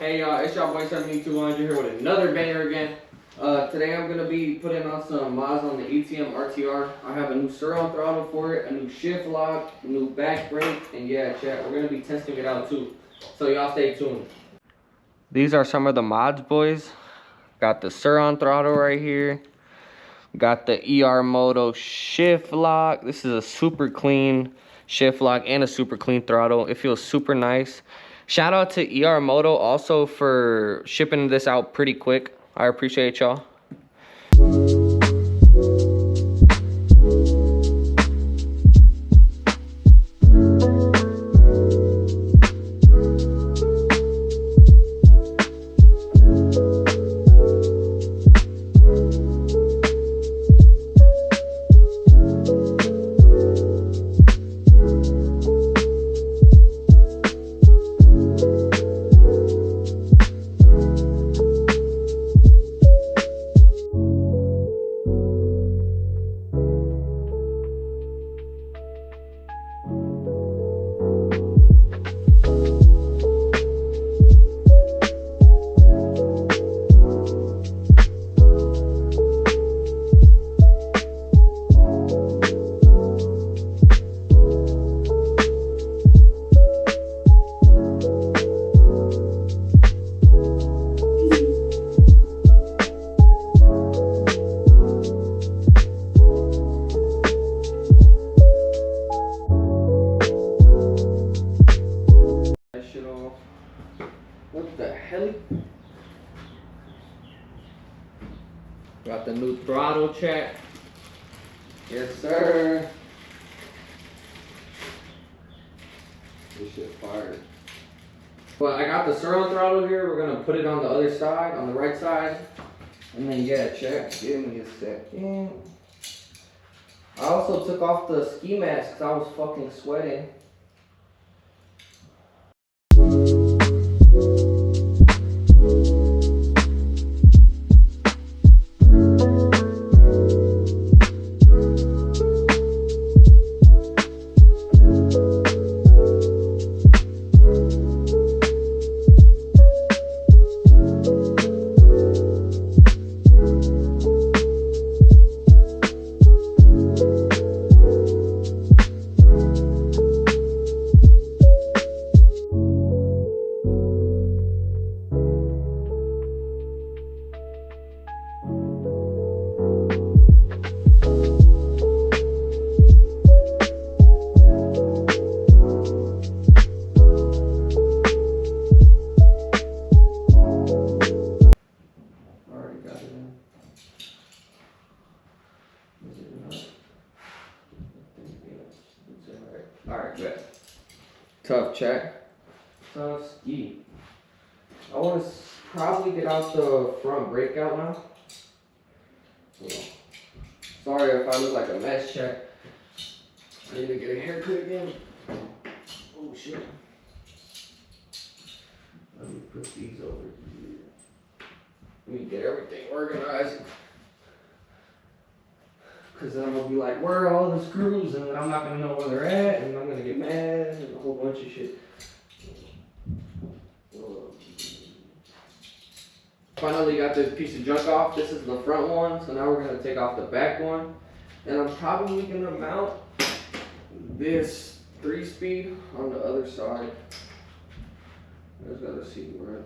Hey y'all, it's y'all boy 7200 here with another banger again. Today I'm gonna be putting on some mods on the ETM RTR. I have a new Surron throttle for it, a new shift lock, a new back brake, and yeah, chat, we're gonna be testing it out too. So y'all stay tuned. These are some of the mods, boys. Got the Surron throttle right here. Got the ER Moto shift lock. This is a super clean shift lock and a super clean throttle. It feels super nice. Shout out to ER Moto also for shipping this out pretty quick. I appreciate y'all. What the hell? Got the new throttle check. Yes, sir. This shit fired. But I got the Surron throttle here. We're gonna put it on the other side, on the right side. And then yeah, check. Give me a second. I also took off the ski mask because I was fucking sweating. Alright, good. Tough check. Tough ski. I want to probably get out the front brake out now. So, sorry if I look like a mess, check. I need to get a haircut again. Oh shit. Let me put these over here. Let me get everything organized. Because then I'm going to be like, where are all the screws? And then I'm not going to know where they're at. And I'm going to get mad and a whole bunch of shit. Finally got this piece of junk off. This is the front one. So now we're going to take off the back one. And I'm probably going to mount this 3-speed on the other side. I just got to see where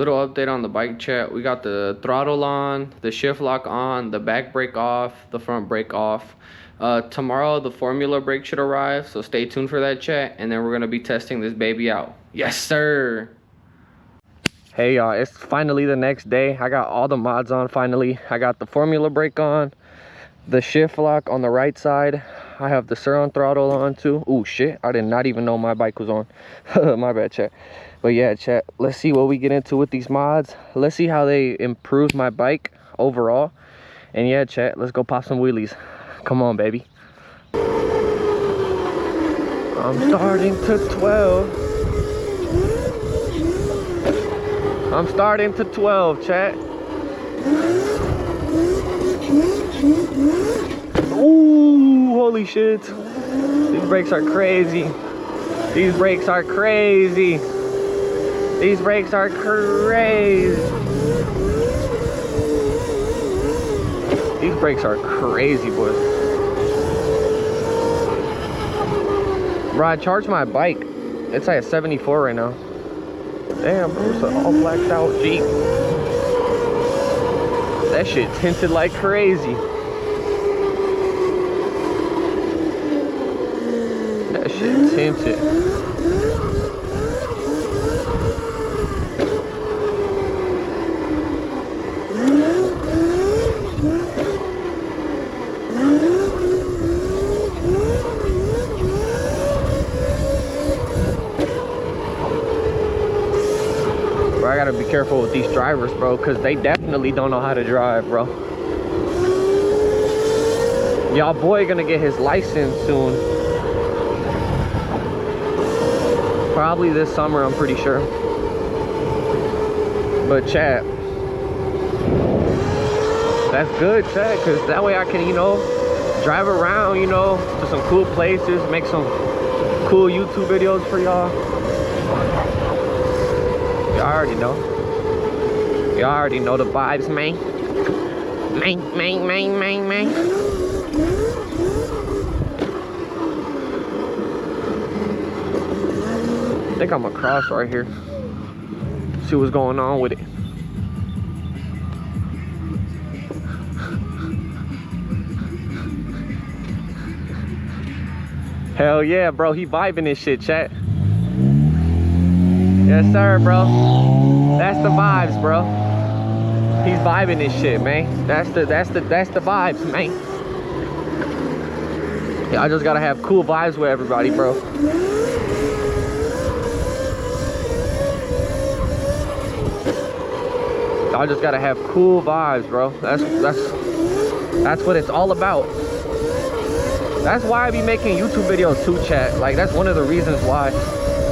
little update on the bike, chat. We got the throttle on, the shift lock on, the back brake off, the front brake off. Tomorrow the formula brake should arrive, so stay tuned for that, chat. And then we're gonna be testing this baby out. Yes, sir. Hey y'all, it's finally the next day. I got all the mods on finally. I got the formula brake on, the shift lock on the right side. I have the Surron throttle on too. Oh shit, I did not even know my bike was on. My bad, chat. But yeah, chat, let's see what we get into with these mods. Let's see how they improve my bike overall. And yeah, chat, let's go pop some wheelies. Come on, baby. I'm starting to 12. I'm starting to 12, chat. Ooh, holy shit. These brakes are crazy. These brakes are crazy. These brakes are crazy. These brakes are crazy, boys. Bro, I charged my bike. It's like a 74 right now. Damn, bro, it's an all blacked out Jeep. That shit tinted like crazy. That shit tinted. I gotta be careful with these drivers, bro, because they definitely don't know how to drive, bro. Y'all boy gonna get his license soon. Probably this summer, I'm pretty sure. But chat, that's good, chat, because that way I can, you know, drive around, you know, to some cool places, make some cool YouTube videos for y'all. Y'all already know. Y'all already know the vibes, man. Man. I think I'm gonna cross right here. See what's going on with it. Hell yeah, bro. He vibing this shit, chat. Yes, sir, bro. That's the vibes, bro. He's vibing this shit, man. That's the vibes, man. Yeah, I just gotta have cool vibes with everybody, bro. I just gotta have cool vibes, bro. That's what it's all about. That's why I be making YouTube videos too, chat. Like, that's one of the reasons why.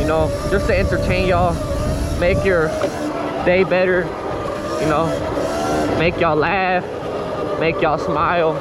You know, just to entertain y'all, make your day better, you know, make y'all laugh, make y'all smile.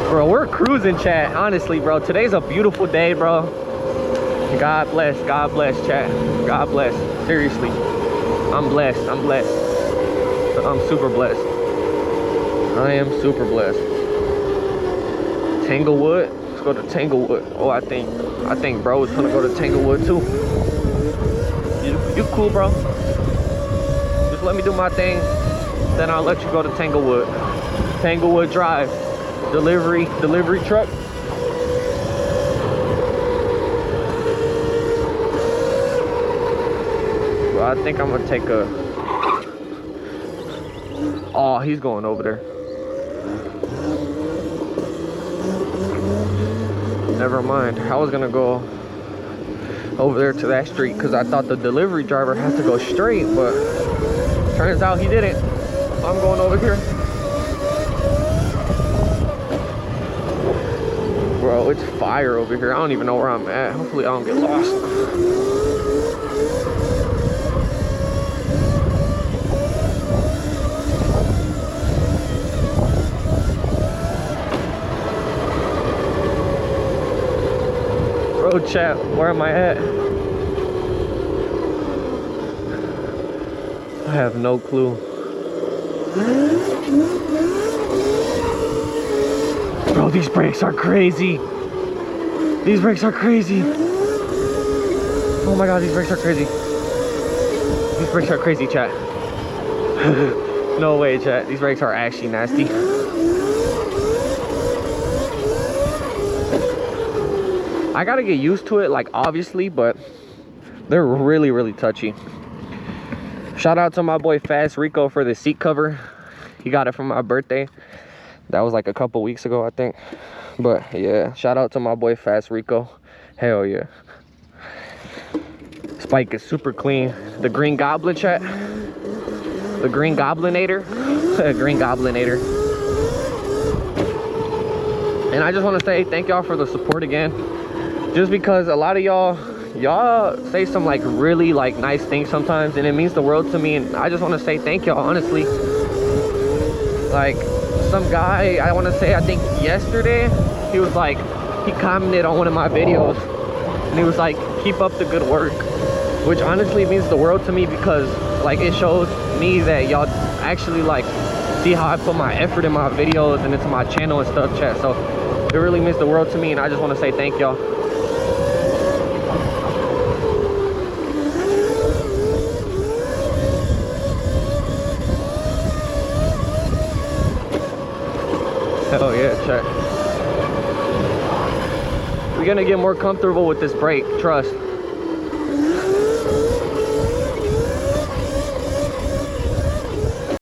Bro, we're cruising, chat, honestly, bro. Today's a beautiful day, bro. God bless, chat. God bless, seriously. I'm blessed, I'm super blessed. I am super blessed. Tanglewood. Go to Tanglewood. Oh, I think bro is gonna go to Tanglewood too. You cool, bro? Just let me do my thing, then I'll let you go to Tanglewood. Tanglewood Drive. Delivery truck. Well, I think I'm gonna take a. Oh, he's going over there. Never mind. I was gonna go over there to that street because I thought the delivery driver has to go straight, but turns out he didn't. So I'm going over here. Bro, it's fire over here. I don't even know where I'm at. Hopefully I don't get lost. Bro, chat, where am I at? I have no clue. Bro, these brakes are crazy. These brakes are crazy. Oh my god, these brakes are crazy. These brakes are crazy, chat. No way, chat. These brakes are actually nasty. I gotta get used to it, like, obviously, but they're really, really touchy. Shout out to my boy Fast Rico for the seat cover. He got it for my birthday. That was like a couple weeks ago, I think. But yeah, shout out to my boy Fast Rico. Hell yeah. This bike is super clean. The Green Goblin, chat. The Green Goblinator. Green Goblinator. And I just want to say thank y'all for the support again. Just because a lot of y'all say some like really like nice things sometimes, and it means the world to me, and I just want to say thank y'all, honestly. Like some guy, I want to say, I think yesterday, he was like, he commented on one of my videos and he was like, keep up the good work, which honestly means the world to me, because like it shows me that y'all actually like see how I put my effort in my videos and into my channel and stuff, chat. So it really means the world to me, and I just want to say thank y'all. Hell yeah, chat. We're gonna get more comfortable with this brake, trust.